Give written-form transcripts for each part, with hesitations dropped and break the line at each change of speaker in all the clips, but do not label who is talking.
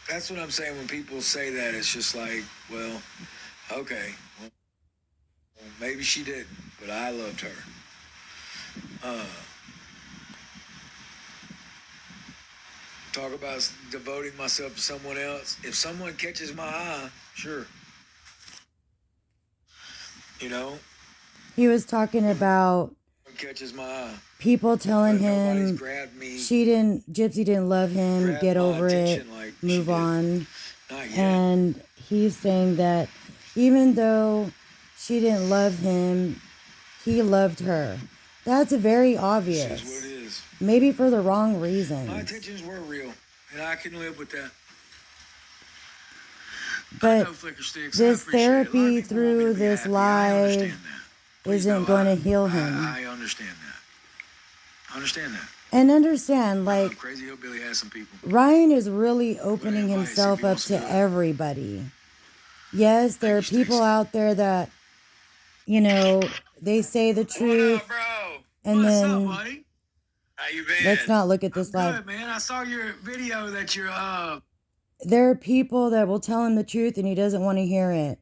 That's what I'm saying when people say that. It's just like, well, okay, well, maybe she didn't, but I loved her. Uh, talk about devoting myself to someone else. If someone catches my eye, sure, you know,
He was talking about
catches my eye.
People telling him
me,
Gypsy didn't love him, get over it,
like
move on. And he's saying that even though she didn't love him, he loved her. That's very obvious.
This is what it is.
Maybe for the wrong reasons.
My intentions were real, and I can live with that.
But this therapy through this live isn't going to heal him.
I understand that. I understand that.
And understand, like,
Crazy Hillbilly has some people.
Ryan is really opening himself up to everybody. Yes, there are people out there that, you know, they say the truth.
What up, bro?
And
What's
then,
up, buddy? How you been?
Let's not look at this live.
Good, man. I saw your video that you're
There are people that will tell him the truth and he doesn't want to hear it.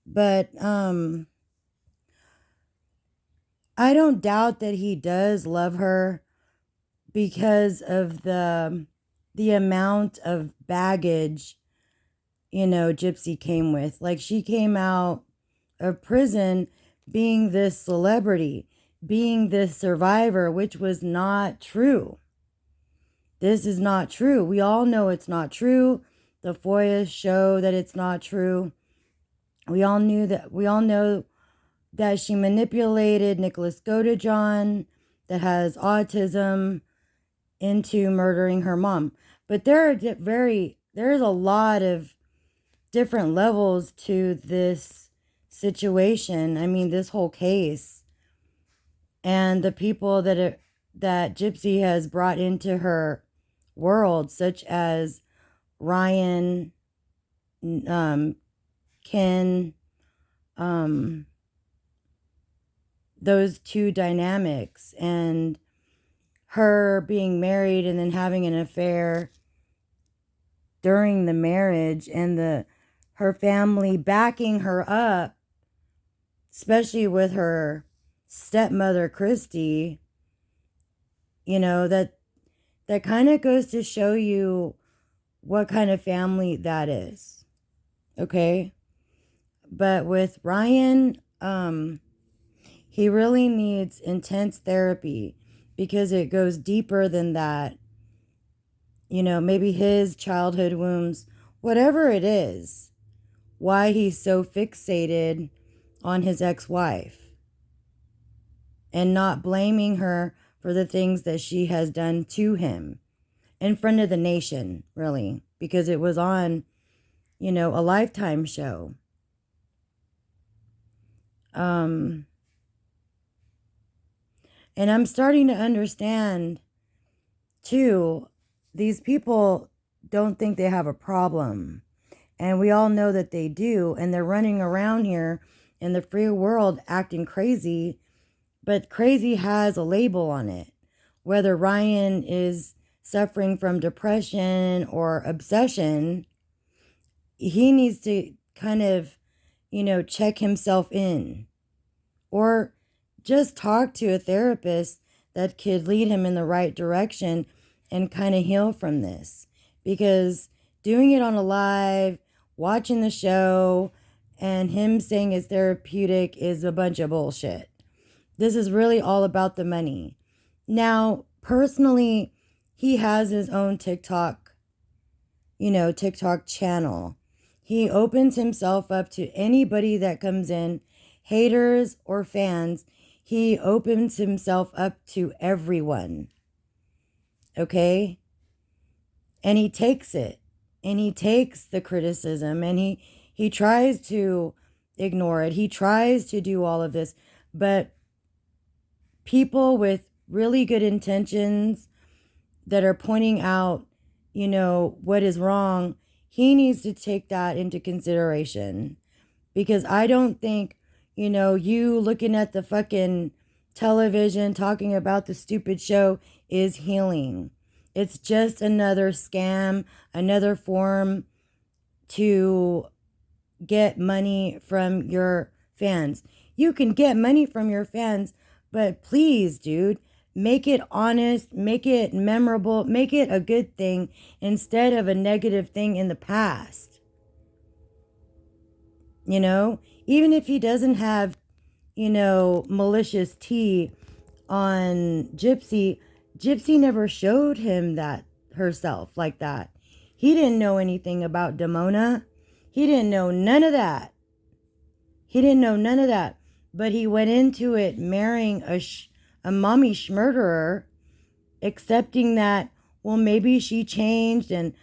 But I don't doubt that he does love her because of the amount of baggage, you know, Gypsy came with. Like, she came out of prison being this celebrity, being this survivor, which was not true. This is not true. We all know it's not true. The FOIAs show that it's not true. We all know that she manipulated Nicholas Godejohn, that has autism, into murdering her mom. But there's a lot of different levels to this situation. I mean, this whole case. And the people that Gypsy has brought into her world, such as Ryan, Ken, those two dynamics, and her being married and then having an affair during the marriage, and her family backing her up, especially with her stepmother Christy. You know, that kind of goes to show you what kind of family that is. Okay? But with Ryan, he really needs intense therapy because it goes deeper than that. You know, maybe his childhood wounds, whatever it is, why he's so fixated on his ex-wife and not blaming her for the things that she has done to him in front of the nation, really, because it was on, you know, a Lifetime show. And I'm starting to understand, too, these people don't think they have a problem. And we all know that they do. And they're running around here in the free world acting crazy. But crazy has a label on it. Whether Ryan is suffering from depression or obsession, he needs to kind of, you know, check himself in. Or just talk to a therapist that could lead him in the right direction and kind of heal from this. Because doing it on a live, watching the show, and him saying it's therapeutic is a bunch of bullshit. This is really all about the money. Now, personally, he has his own TikTok channel. He opens himself up to anybody that comes in, haters or fans. He opens himself up to everyone. Okay? And he takes it. And he takes the criticism. And he tries to ignore it. He tries to do all of this. But people with really good intentions that are pointing out, you know, what is wrong, he needs to take that into consideration. Because I don't think, you know, you looking at the fucking television talking about the stupid show is healing. It's just another scam, another form to get money from your fans. You can get money from your fans, but please, dude, make it honest, make it memorable, make it a good thing instead of a negative thing in the past. You know, even if he doesn't have, malicious tea on Gypsy, Gypsy never showed him that herself like that. He didn't know anything about Demona. He didn't know none of that. He didn't know none of that. But he went into it marrying a mommy schmurderer, accepting that, well, maybe she changed and,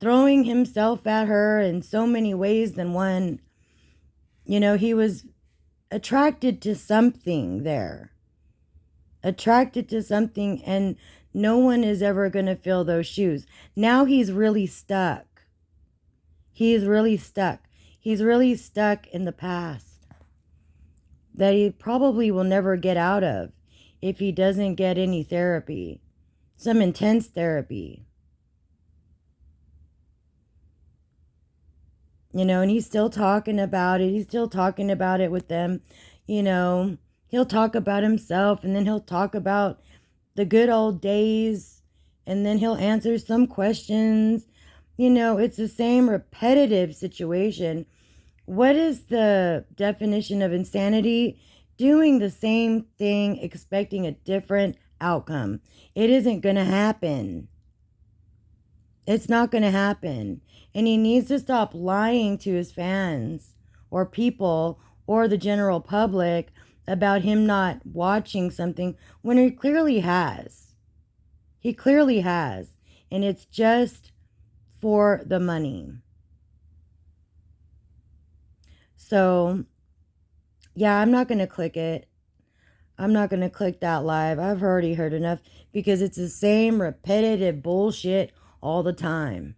throwing himself at her in so many ways than one. He was attracted to something there. Attracted to something, and no one is ever going to fill those shoes. Now he's really stuck. He's really stuck. He's really stuck in the past that he probably will never get out of if he doesn't get any therapy, some intense therapy. And he's still talking about it. He's still talking about it with them. He'll talk about himself, and then he'll talk about the good old days, and then he'll answer some questions. It's the same repetitive situation. What is the definition of insanity? Doing the same thing, expecting a different outcome. It isn't going to happen. It's not going to happen. And he needs to stop lying to his fans or people or the general public about him not watching something when he clearly has. He clearly has. And it's just for the money. So, yeah, I'm not going to click it. I'm not going to click that live. I've already heard enough because it's the same repetitive bullshit all the time.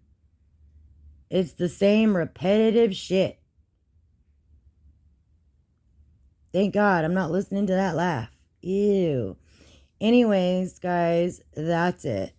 It's the same repetitive shit. Thank God I'm not listening to that laugh. Ew. Anyways, guys, that's it.